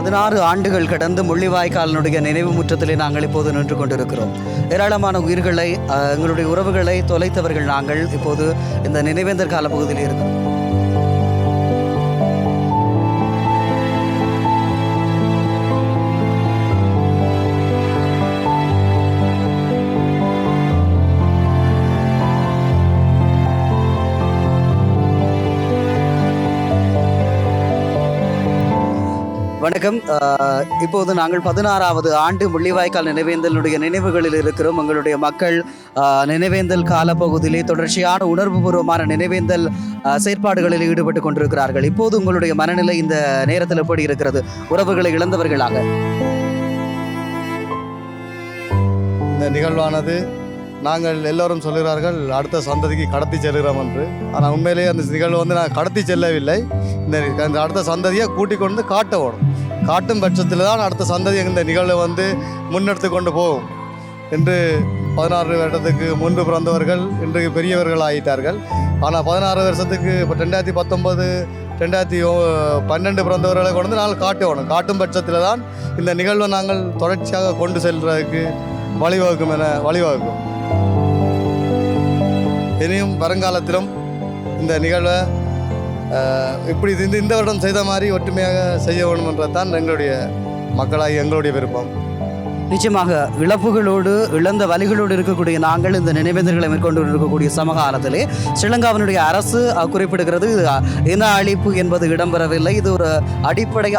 16 ஆண்டுகள் கடந்து முள்ளிவாய்க்காலினுடைய நினைவு முற்றத்திலே நாங்கள் இப்போது நின்று கொண்டிருக்கிறோம். ஏராளமான உயிர்களை, எங்களுடைய உறவுகளை தொலைத்தவர்கள் நாங்கள் இப்போது இந்த நினைவேந்தர் கால பகுதியில் இருக்கிறோம். வணக்கம். இப்போது நாங்கள் 16வது ஆண்டு முள்ளிவாய்க்கால் நினைவேந்தலுடைய நினைவுகளில் இருக்கிறோம். எங்களுடைய மக்கள் நினைவேந்தல் காலப்பகுதியிலே தொடர்ச்சியான உணர்வுபூர்வமான நினைவேந்தல் செயற்பாடுகளில் ஈடுபட்டு கொண்டிருக்கிறார்கள். இப்போது உங்களுடைய மனநிலை இந்த நேரத்தில் எப்படி இருக்கிறது, உறவுகளை இழந்தவர்களாக? இந்த நிகழ்வானது நாங்கள் எல்லோரும் சொல்கிறார்கள் அடுத்த சந்ததிக்கு கடத்தி செல்கிறோம் என்று. ஆனால் உண்மையிலேயே அந்த நிகழ்வு நான் கடத்தி செல்லவில்லை. இந்த அடுத்த சந்ததியை கூட்டிக் கொண்டு காட்டணும். காட்டும் பட்சத்தில் தான் அடுத்த சந்ததி இந்த நிகழ்வை முன்னெடுத்து கொண்டு போகும் என்று 16 வருடத்துக்கு முன்பு பிறந்தவர்கள் இன்றைக்கு பெரியவர்கள் ஆகிட்டார்கள். ஆனால் 16 வருஷத்துக்கு இப்போ 2019 2012 பிறந்தவர்களை கொண்டு நாங்கள் காட்டணும். காட்டும் பட்சத்தில் தான் இந்த நிகழ்வை நாங்கள் தொடர்ச்சியாக கொண்டு செல்வதற்கு வழிவகுக்கும். இனியும் வருங்காலத்திலும் இந்த நிகழ்வை இப்படி இந்த வருடம் செய்த மாதிரி ஒற்றுமையாக செய்ய வேண்டும் என்றதான் எங்களுடைய மக்களாகி எங்களுடைய விருப்பம். நிச்சயமாக இழப்புகளோடு, இழந்த வலிகளோடு இருக்கக்கூடிய நாங்கள் இந்த நினைவேந்தல்களை மேற்கொண்டு இருக்கக்கூடிய சமகாலத்திலே ஸ்ரீலங்காவினுடைய அரசு குறிப்பிடுகிறது இன அழிப்பு என்பது இடம்பெறவில்லை, இது ஒரு அடிப்படை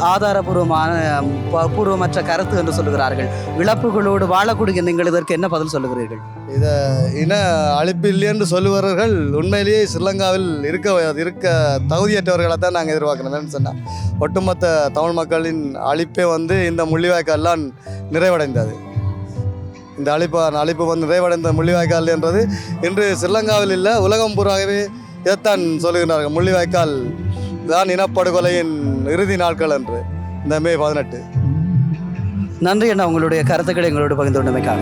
பூர்வமற்ற கருத்து என்று சொல்லுகிறார்கள். இழப்புகளோடு வாழக்கூடிய நீங்கள் இதற்கு என்ன பதில் சொல்லுகிறீர்கள்? இதை இன அழிப்பு இல்லை என்று சொல்லுவார்கள். உண்மையிலேயே ஸ்ரீலங்காவில் இருக்க தகுதியற்றவர்களை தான் நாங்கள் எதிர்பார்க்கணும் சொன்னால் ஒட்டுமொத்த தமிழ் மக்களின் அழிப்பே இந்த முள்ளிவாய்க்கால்லாம் நிறைவடைந்தது. இந்த அழிப்பு நிறைவடைந்த முள்ளிவாய்க்கால் என்றது இன்று ஸ்ரீலங்காவில் இல்லை, உலகம் பூராகவே இதைத்தான் சொல்லுகிறார்கள். முள்ளிவாய்க்கால் தான் இனப்படுகொலையின் இறுதி நாட்கள் என்று இந்த மே 18. நன்றி அண்ணா, உங்களுடைய கருத்துக்களை எங்களோடு பகிர்ந்து கொண்டமைக்காக.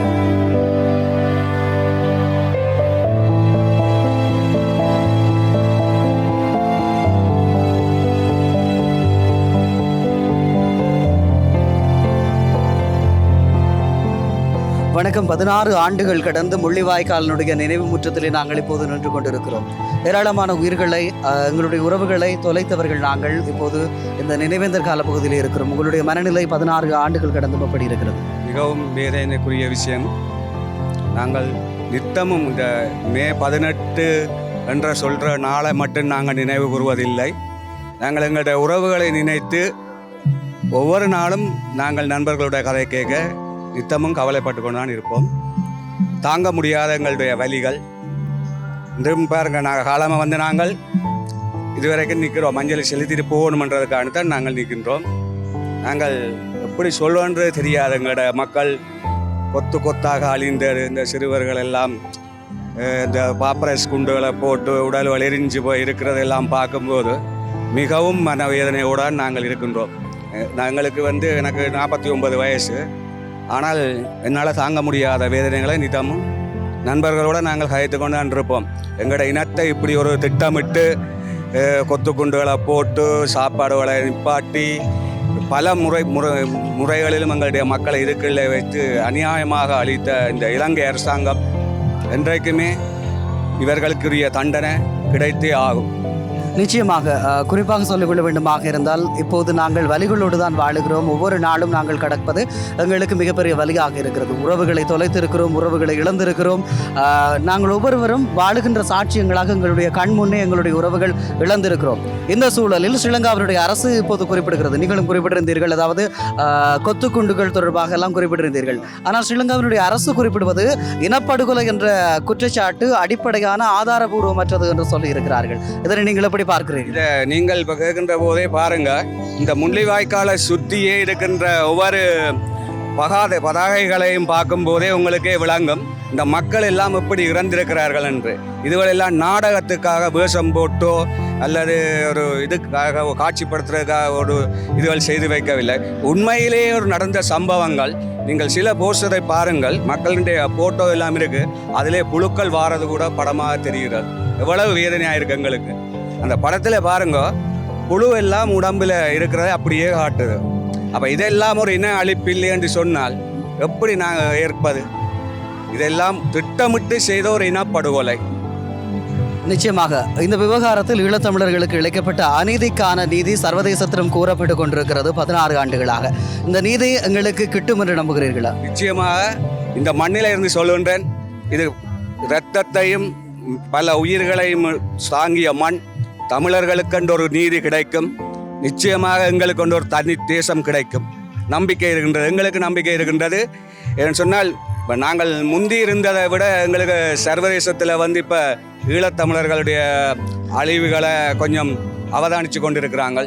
வணக்கம். 16 ஆண்டுகள் கடந்து முள்ளிவாய்க்காலினுடைய நினைவு முற்றத்திலே நாங்கள் இப்போது நின்று கொண்டிருக்கிறோம். ஏராளமான உயிர்களை, எங்களுடைய உறவுகளை தொலைத்தவர்கள் நாங்கள் இப்போது இந்த நினைவேந்தர் கால பகுதியில் இருக்கிறோம். உங்களுடைய மனநிலை 16 ஆண்டுகள் கடந்து எப்படி இருக்கிறது? மிகவும் வேதனைக்குரிய விஷயம். நாங்கள் நித்தமும் இந்த மே 18 என்ற சொல்கிற நாளை மட்டும் நாங்கள் நினைவு கூறுவதில்லை. நாங்கள் எங்களுடைய உறவுகளை நினைத்து ஒவ்வொரு நாளும் நாங்கள் நண்பர்களுடைய கதை கேட்க நித்தமும் கவலைப்பட்டு கொண்டு தான் இருப்போம். தாங்க முடியாத எங்களுடைய வலிகள் இன்றும் பாருங்கள். நாங்கள் காலமாக நாங்கள் இதுவரைக்கும் நிற்கிறோம். மஞ்சளை செலுத்திட்டு போகணுமன்றதுக்கான தான் நாங்கள் நிற்கின்றோம். நாங்கள் எப்படி சொல்லுன்றது தெரியாது. எங்களுடைய மக்கள் கொத்தாக அழிந்த இந்த சிறுவர்கள் எல்லாம் இந்த பாப்பரஸ் குண்டுகளை போட்டு உடல் எரிஞ்சு போய் இருக்கிறதெல்லாம் பார்க்கும்போது மிகவும் மனவேதனையோடு நாங்கள் இருக்கின்றோம். எங்களுக்கு எனக்கு 49 வயசு. ஆனால் என்னால் தாங்க முடியாத வேதனைகளை நித்தமும் நண்பர்களோடு நாங்கள் கதைத்து கொண்டு இருப்போம். எங்களோட இனத்தை இப்படி ஒரு திட்டமிட்டு கொத்துக்குண்டுகளை போட்டு சாப்பாடுகளை நிப்பாட்டி பல முறைகளிலும் எங்களுடைய மக்களை இதுக்குள்ளே வைத்து அநியாயமாக அளித்த இந்த இலங்கை அரசாங்கம் என்றைக்குமே இவர்களுக்குரிய தண்டனை கிடைத்தே ஆகும். நிச்சயமாக. குறிப்பாக சொல்லிக்கொள்ள வேண்டுமாக இருந்தால் இப்போது நாங்கள் வலிகளோடு தான் வாழுகிறோம். ஒவ்வொரு நாளும் நாங்கள் கடப்பது எங்களுக்கு மிகப்பெரிய வலியாக இருக்கிறது. உறவுகளை தொலைத்திருக்கிறோம், உறவுகளை இழந்திருக்கிறோம். நாங்கள் ஒவ்வொருவரும் வாழுகின்ற சாட்சியங்களாக எங்களுடைய கண் முன்னே எங்களுடைய உறவுகள் இழந்திருக்கிறோம். இந்த சூழலில் ஸ்ரீலங்காவினுடைய அரசு இப்போது குறிப்பிடுகிறது, நீங்களும் குறிப்பிட்டிருந்தீர்கள், அதாவது கொத்துக்குண்டுகள் தொடர்பாக எல்லாம் குறிப்பிட்டிருந்தீர்கள். ஆனால் ஸ்ரீலங்காவினுடைய அரசு குறிப்பிடுவது இனப்படுகொலை என்ற குற்றச்சாட்டு அடிப்படையான ஆதாரபூர்வமற்றது என்று சொல்லி இருக்கிறார்கள். இதனை நீங்கள் எப்படி பார்க்கிறீர்கள்? இதை நீங்கள் இப்போ கேட்கின்ற போதே பாருங்க, இந்த முள்ளிவாய்க்காலை சுற்றியே இருக்கின்ற ஒவ்வொரு பதாகைகளையும் பார்க்கும்போதே உங்களுக்கே விளங்கும் இந்த மக்கள் எல்லாம் எப்படி இறந்திருக்கிறார்கள் என்று. இதுகளெல்லாம் நாடகத்துக்காக வேஷம் போட்டோ அல்லது ஒரு இதுக்காக காட்சிப்படுத்துறதுக்காக ஒரு இதுகள் செய்து வைக்கவில்லை. உண்மையிலேயே ஒரு நடந்த சம்பவங்கள். நீங்கள் சில போஸ்டரை பாருங்கள், மக்களுடைய போட்டோ எல்லாம் இருக்குது, அதிலே புழுக்கள் வாரது கூட படமாக தெரிகிறது. எவ்வளவு வேதனையாக இருக்குது எங்களுக்கு. அந்த படத்தில் பாருங்க, புழு எல்லாம் உடம்பில் இருக்கிறத அப்படியே காட்டுது. அப்போ இதெல்லாம் ஒரு இன அழிப்பில்லை என்று சொன்னால் எப்படி நாங்கள் ஏற்பது? இதெல்லாம் திட்டமிட்டு செய்த ஒரு இனப்படுகொலை. நிச்சயமாக இந்த விவகாரத்தில் ஈழத்தமிழர்களுக்கு இழைக்கப்பட்ட அநீதிக்கான நீதி சர்வதேசத்திலும் கூறப்பட்டு கொண்டிருக்கிறது 16 ஆண்டுகளாக. இந்த நீதி எங்களுக்கு கிட்டும் என்று நம்புகிறீர்களா? நிச்சயமாக இந்த மண்ணில் இருந்து சொல்லுகின்றேன், இது இரத்தத்தையும் பல உயிர்களையும் தாங்கிய மண். தமிழர்களுக்கென்று ஒரு நீதி கிடைக்கும். நிச்சயமாக எங்களுக்கு கொண்டு ஒரு தனி தேசம் கிடைக்கும். நம்பிக்கை இருக்கின்றது, எங்களுக்கு நம்பிக்கை இருக்கின்றது. ஏன்னு சொன்னால் இப்போ நாங்கள் முந்தி இருந்ததை விட எங்களுக்கு சர்வதேசத்தில் வந்து இப்போ ஈழத்தமிழர்களுடைய அழிவுகளை கொஞ்சம் அவதானித்து கொண்டிருக்கிறாங்க.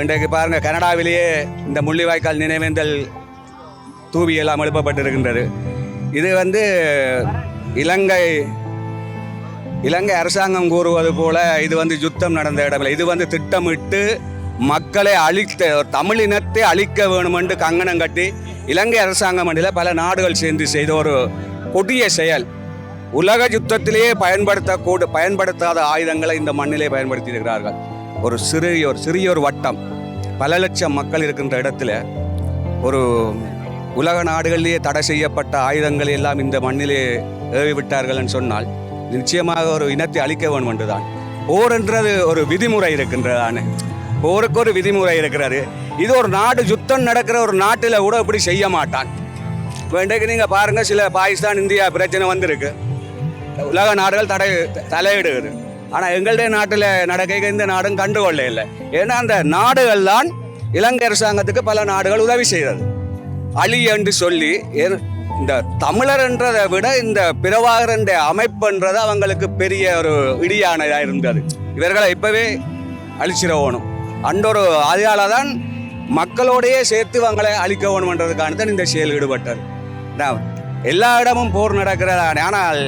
இன்றைக்கு பாருங்கள், கனடாவிலேயே இந்த முள்ளிவாய்க்கால் நினைவேந்தல் தூவியெல்லாம் எழுப்பப்பட்டிருக்கின்றது. இது வந்து இலங்கை அரசாங்கம் கூறுவது போல இது வந்து யுத்தம் நடந்த இடமில்லை. இது வந்து திட்டமிட்டு மக்களை தமிழ் இனத்தை அழிக்க வேணுமென்று கங்கணம் கட்டி இலங்கை அரசாங்கம் மண்டியில் பல நாடுகள் சேர்ந்து செய்த ஒரு கொடிய செயல். உலக யுத்தத்திலேயே பயன்படுத்தாத ஆயுதங்களை இந்த மண்ணிலே பயன்படுத்தி இருக்கிறார்கள். ஒரு சிறிய ஒரு வட்டம், பல லட்சம் மக்கள் இருக்கின்ற இடத்துல ஒரு உலக நாடுகளிலேயே தடை செய்யப்பட்ட ஆயுதங்களை எல்லாம் இந்த மண்ணிலே ஏவி விட்டார்கள் என்று சொன்னால் நிச்சயமாக ஒரு இனத்தை அழிக்க வேண்டும் என்றுதான். போர் என்றது ஒரு விதிமுறை இருக்கின்றதானே, போருக்கு ஒரு விதிமுறை இருக்கிறது. இது ஒரு நாடு, யுத்தம் நடக்கிற ஒரு நாட்டில் கூட இப்படி செய்ய மாட்டான். இன்றைக்கு நீங்கள் பாருங்கள், சில பாகிஸ்தான் இந்தியா பிரச்சனை வந்திருக்கு, உலக நாடுகள் தலையிடுகிறது. ஆனால் எங்களுடைய நாட்டில் நடக்க இந்த நாடும் கண்டுகொள்ள இல்லை. ஏன்னா அந்த நாடுகள் தான் இலங்கை அரசாங்கத்துக்கு பல நாடுகள் உதவி செய்தது. அழி என்று சொல்லி இந்த தமிழர் என்றதை விட இந்த பிரபாகரன் அமைப்புன்றது அவங்களுக்கு பெரிய ஒரு இடியானதாக இருந்தது. இவர்களை இப்பவே அழிச்சிடணும் அன்றொரு ஆதியால தான் மக்களோடையே சேர்த்து அவங்களை அழிக்க வேணும்ன்றதுக்கான தான் இந்த செயல் ஈடுபட்டார். எல்லா இடமும் போர் நடக்கிறதானே, ஆனால்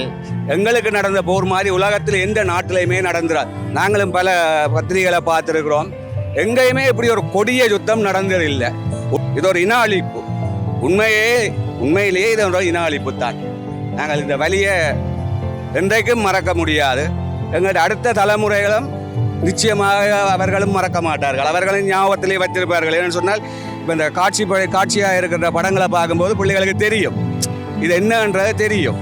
எங்களுக்கு நடந்த போர் மாதிரி உலகத்தில் எந்த நாட்டிலையுமே நடந்துடாது. நாங்களும் பல பத்திரிகைகளை பார்த்துருக்கிறோம், எங்கேயுமே இப்படி ஒரு கொடிய யுத்தம் நடந்ததில்லை. இது ஒரு இன அழிப்பு. உண்மையிலேயே இது ஒரு இன அழிப்பு தான். நாங்கள் இந்த வலியை என்றைக்கும் மறக்க முடியாது. எங்களுடைய அடுத்த தலைமுறைகளும் நிச்சயமாக அவர்களும் மறக்க மாட்டார்கள். அவர்களும் ஞாபகத்திலே வைத்திருப்பார்கள். ஏன்னு சொன்னால் இப்போ இந்த காட்சியாக இருக்கிற படங்களை பார்க்கும்போது பிள்ளைகளுக்கு தெரியும் இது என்னன்றது தெரியும்.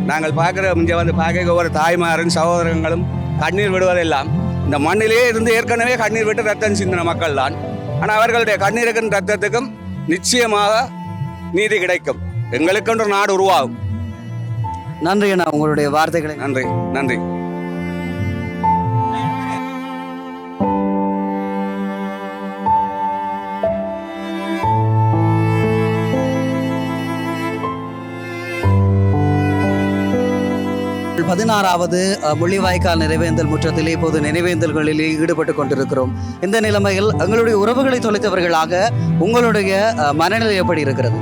நாங்கள் இங்கே வந்து பார்க்க ஒவ்வொரு தாய்மாரும் சகோதரங்களும் கண்ணீர் விடுவதெல்லாம் இந்த மண்ணிலே இருந்து ஏற்கனவே கண்ணீர் விட்டு ரத்தம் சிந்தின மக்கள் தான். ஆனால் அவர்களுடைய கண்ணீருக்கும் ரத்தத்துக்கும் நிச்சயமாக நீதி கிடைக்கும். எங்களுக்கென்று ஒரு நாடு உருவாகும். நன்றி அண்ணா, உங்களுடைய வார்த்தைகளை. நன்றி நன்றி. பதினாறாவது முள்ளிவாய்க்கால் நினைவேந்தல் முற்றத்திலே இப்போது நினைவேந்தல்களிலே ஈடுபட்டு கொண்டிருக்கிறோம். இந்த நிலைமையில் எங்களுடைய உறவுகளை தொலைத்தவர்களாக உங்களுடைய மனநிலை எப்படி இருக்கிறது?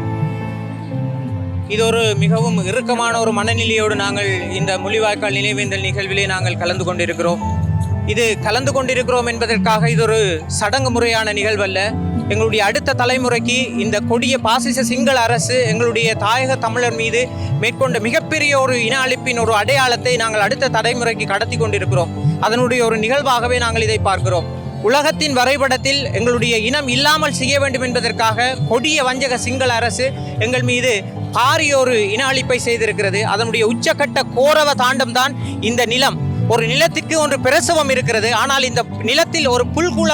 இது ஒரு மிகவும் இறுக்கமான ஒரு மனநிலையோடு நாங்கள் இந்த முள்ளிவாய்க்கால் நினைவேந்தல் நிகழ்விலே நாங்கள் கலந்து கொண்டிருக்கிறோம் என்பதற்காக இது ஒரு சடங்கு முறையான நிகழ்வல்ல. எங்களுடைய அடுத்த தலைமுறைக்கு இந்த கொடிய பாசிச சிங்கள அரசு எங்களுடைய தாயக தமிழர் மீது மேற்கொண்ட மிகப்பெரிய ஒரு இன அழிப்பின் ஒரு அடையாளத்தை நாங்கள் அடுத்த தலைமுறைக்கு கடத்தி கொண்டிருக்கிறோம். அதனுடைய ஒரு நிகழ்வாகவே நாங்கள் இதை பார்க்கிறோம். உலகத்தின் வரைபடத்தில் எங்களுடைய இனம் இல்லாமல் செய்ய வேண்டும் என்பதற்காக கொடிய வஞ்சக சிங்கள அரசு எங்கள் மீது பாரிய ஒரு இன அழிப்பை செய்திருக்கிறது. அதனுடைய உச்சக்கட்ட கோரவ தாண்டம் தான் இந்த நிலம். ஒரு நிலத்திற்கு ஒன்று பிரசவம் இருக்கிறது, ஆனால் இந்த நிலத்தில் ஒரு புல்குள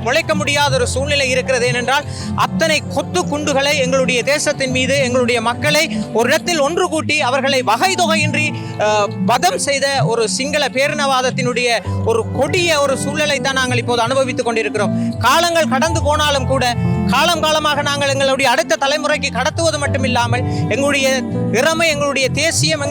முளைக்க முடியாத ஒரு சூழ்நிலை இருக்கிறது. ஏனென்றால் அத்தனை கொத்து குண்டுகளை எங்களுடைய தேசத்தின் மீது எங்களுடைய மக்களை ஒரு இடத்தில் ஒன்று கூட்டி அவர்களை வகை தொகையின்றி வதம் செய்த ஒரு சிங்கள பேரினவாதத்தினுடைய ஒரு கொடிய ஒரு சூழலை தான் நாங்கள் இப்போது அனுபவித்துக் கொண்டிருக்கிறோம். காலங்கள் கடந்து போனாலும் கூட காலமாக நாங்கள் எங்களுடைய அடுத்த தலைமுறைக்கு கடத்துவது மட்டுமில்லாமல் எங்களுடைய இறமை, எங்களுடைய தேசியம்,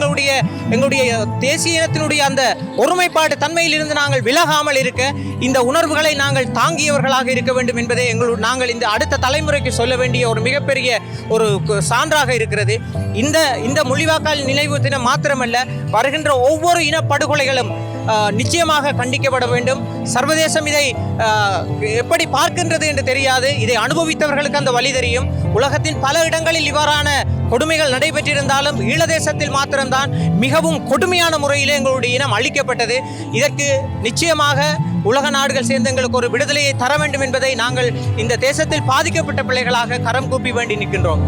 எங்களுடைய தேசியத்தினுடைய அந்த ஒருமைப்பாடு தன்மையில் இருந்து நாங்கள் விலகாமல் இருக்க இந்த உணர்வுகளை நாங்கள் தாங்கியவர்களாக இருக்க வேண்டும் என்பதே நாங்கள் இந்த அடுத்த தலைமுறைக்கு சொல்ல வேண்டிய ஒரு மிகப்பெரிய ஒரு சான்றாக இருக்கிறது. இந்த முள்ளிவாய்க்கால் நினைவு தினம் மாத்திரமல்ல, வருகின்ற ஒவ்வொரு இனப்படுகொலைகளும் நிச்சயமாக கண்டிக்கப்பட வேண்டும். சர்வதேசம் இதை எப்படி பார்க்கின்றது என்று தெரியாது, இதை அனுபவித்தவர்களுக்கு அந்த வழி தெரியும். உலகத்தின் பல இடங்களில் இவ்வாறான கொடுமைகள் நடைபெற்றிருந்தாலும் ஈழதேசத்தில் மாத்திரம்தான் மிகவும் கொடுமையான முறையில் எங்களுடைய இனம் அழிக்கப்பட்டது. இதற்கு நிச்சயமாக உலக நாடுகள் சேர்ந்து எங்களுக்கு ஒரு விடுதலையை தர வேண்டும் என்பதை நாங்கள் இந்த தேசத்தில் பாதிக்கப்பட்ட பிள்ளைகளாக கரம் கூப்பி வேண்டி நிற்கின்றோம்.